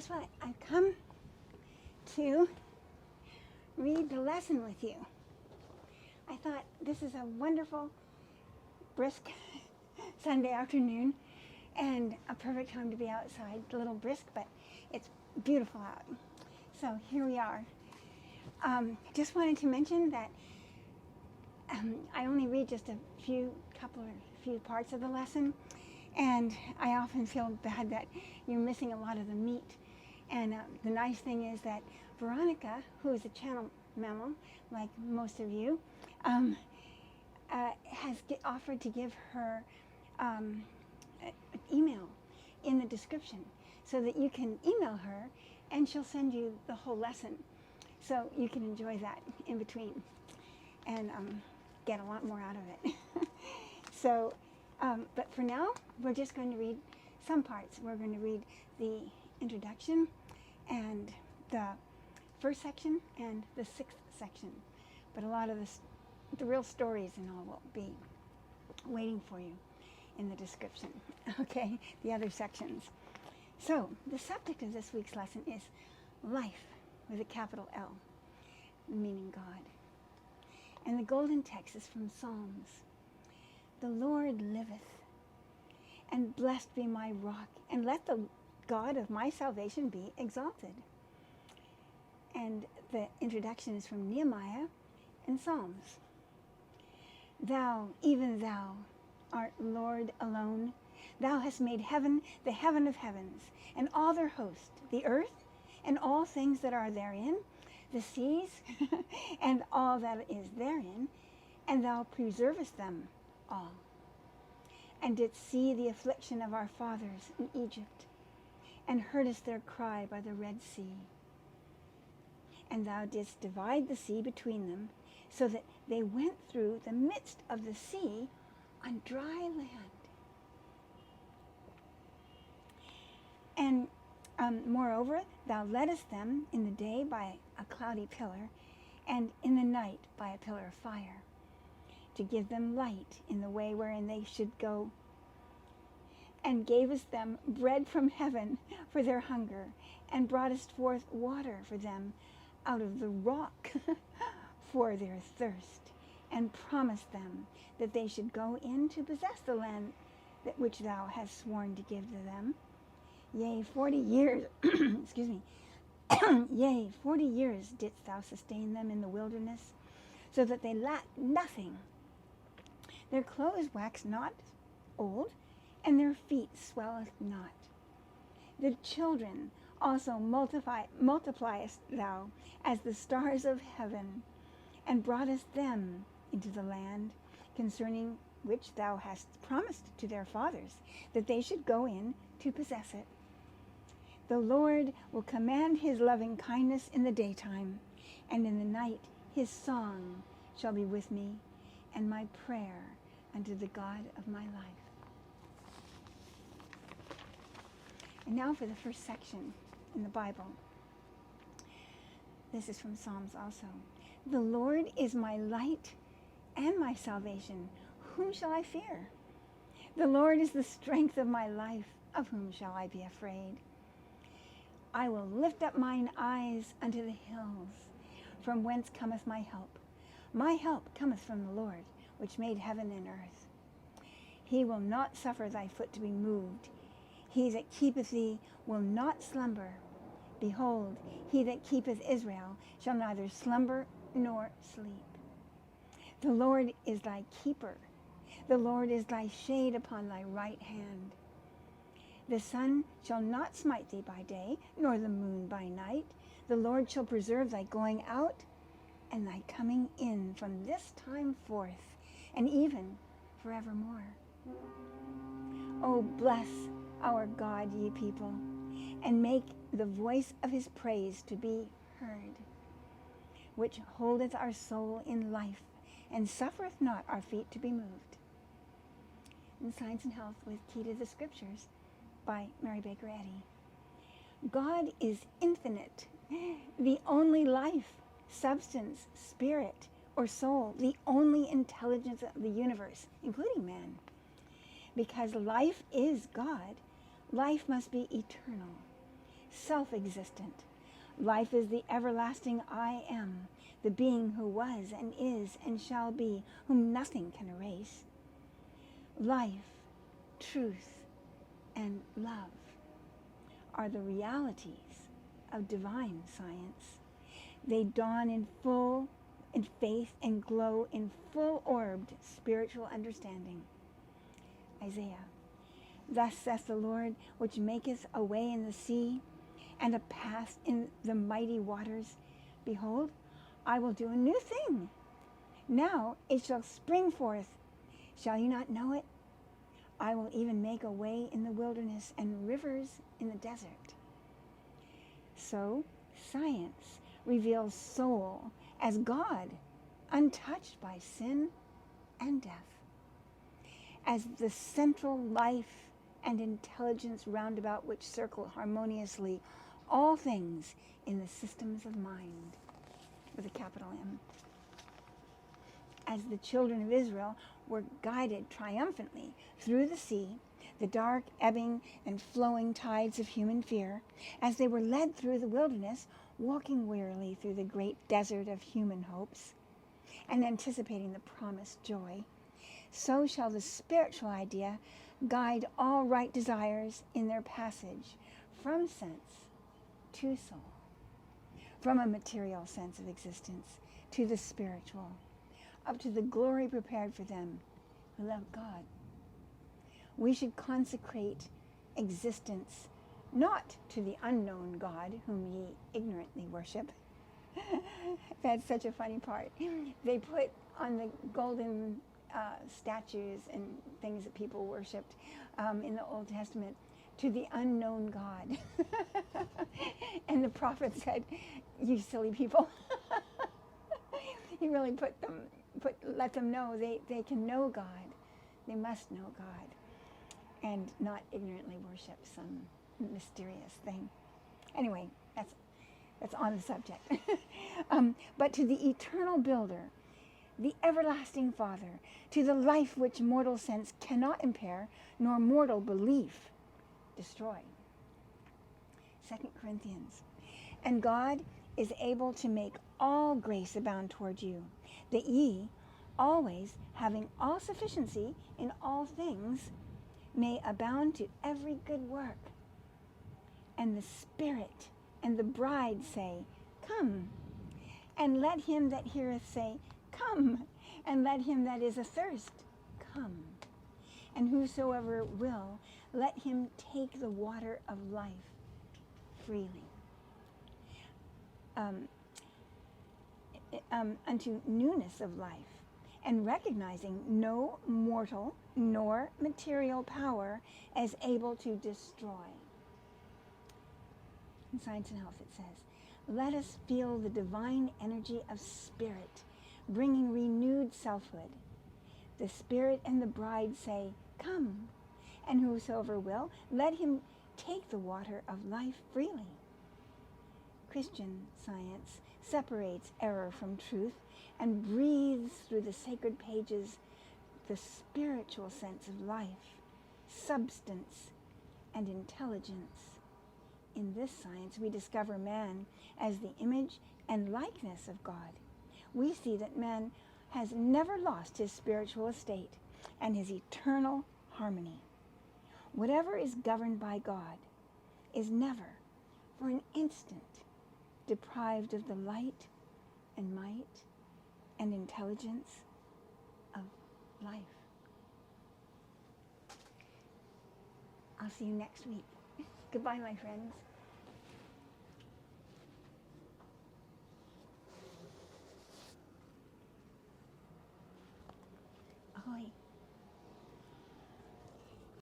guess what? I've come to read the lesson with you. I thought this is a wonderful, brisk Sunday afternoon and a perfect time to be outside. A little brisk, but it's beautiful out. So here we are. Just wanted to mention that I only read just a few parts of the lesson, and I often feel bad that you're missing a lot of the meat. And the nice thing is that Veronica, who is a channel mammal, like most of you, has offered to give her email in the description so that you can email her and she'll send you the whole lesson so you can enjoy that in between and get a lot more out of it. So, but for now, we're just going to read some parts. We're going to read the introduction and the first section and the sixth section. But a lot of the real stories and all will be waiting for you in the description, okay, the other sections. So the subject of this week's lesson is life with a capital L, meaning God. And the golden text is from Psalms. The Lord liveth, and blessed be my rock, and let the God of my salvation be exalted. And the introduction is from Nehemiah and Psalms. Thou, even thou, art Lord alone. Thou hast made heaven, the heaven of heavens, and all their host, the earth, and all things that are therein, the seas, and all that is therein, and thou preservest them all. And didst see the affliction of our fathers in Egypt, and heardest their cry by the Red Sea. And thou didst divide the sea between them, so that they went through the midst of the sea on dry land. And moreover, thou leddest them in the day by a cloudy pillar, and in the night by a pillar of fire, to give them light in the way wherein they should go. And gavest them bread from heaven for their hunger, and broughtest forth water for them out of the rock for their thirst, and promised them that they should go in to possess the land that which thou hast sworn to give to them. Yea, 40 years, excuse me, yea, 40 years didst thou sustain them in the wilderness, so that they lacked nothing. Their clothes wax not old, and their feet swelleth not. The children also multipliest thou as the stars of heaven, and broughtest them into the land, concerning which thou hast promised to their fathers, that they should go in to possess it. The Lord will command his loving kindness in the daytime, and in the night his song shall be with me, and my prayer unto the God of my life. And now for the first section in the Bible. This is from Psalms also. The Lord is my light and my salvation. Whom shall I fear? The Lord is the strength of my life. Of whom shall I be afraid? I will lift up mine eyes unto the hills, from whence cometh my help. My help cometh from the Lord, which made heaven and earth. He will not suffer thy foot to be moved. He that keepeth thee will not slumber. Behold, he that keepeth Israel shall neither slumber nor sleep. The Lord is thy keeper. The Lord is thy shade upon thy right hand. The sun shall not smite thee by day, nor the moon by night. The Lord shall preserve thy going out and thy coming in from this time forth, and even forevermore. O bless our God, ye people, and make the voice of his praise to be heard, which holdeth our soul in life, and suffereth not our feet to be moved. In Science and Health with Key to the Scriptures by Mary Baker Eddy. God is infinite, the only life, substance, spirit, or soul, the only intelligence of the universe, including man. Because life is God, life must be eternal. self-existent. Life is the everlasting I am, the being who was and is and shall be, whom nothing can erase. Life, truth, and love are the realities of divine science. They dawn in faith and glow in full-orbed spiritual understanding. Isaiah, thus saith the Lord, which maketh a way in the sea, and a path in the mighty waters. Behold, I will do a new thing. Now it shall spring forth. Shall you not know it? I will even make a way in the wilderness and rivers in the desert. So, science reveals soul as God, untouched by sin and death, as the central life and intelligence roundabout which circle harmoniously all things in the systems of mind, with a capital M. As the children of Israel were guided triumphantly through the sea, the dark, ebbing, and flowing tides of human fear, as they were led through the wilderness, walking wearily through the great desert of human hopes, and anticipating the promised joy, so shall the spiritual idea guide all right desires in their passage from sense to soul, from a material sense of existence to the spiritual, up to the glory prepared for them who love God. We should consecrate existence not to the unknown God whom ye ignorantly worship. That's such a funny part. They put on the golden statues and things that people worshipped in the Old Testament, to the unknown God. And the prophet said, you silly people. He really let them know they can know God. They must know God and not ignorantly worship some mysterious thing. Anyway, that's on the subject. But to the eternal builder, the everlasting Father, to the life which mortal sense cannot impair, nor mortal belief destroy. 2 Corinthians. And God is able to make all grace abound toward you, that ye, always having all sufficiency in all things, may abound to every good work. And the Spirit and the bride say, come. And let him that heareth say, come. And let him that is athirst, come. And whosoever will, let him take the water of life freely. Unto newness of life, and recognizing no mortal nor material power as able to destroy. In Science and Health it says, let us feel the divine energy of spirit, bringing renewed selfhood. The Spirit and the bride say, come, and whosoever will, let him take the water of life freely. Christian Science separates error from truth and breathes through the sacred pages the spiritual sense of life, substance, and intelligence. In this science, we discover man as the image and likeness of God. We see that man has never lost his spiritual estate and his eternal harmony. Whatever is governed by God is never, for an instant, deprived of the light and might and intelligence of life. I'll see you next week. Goodbye, my friends.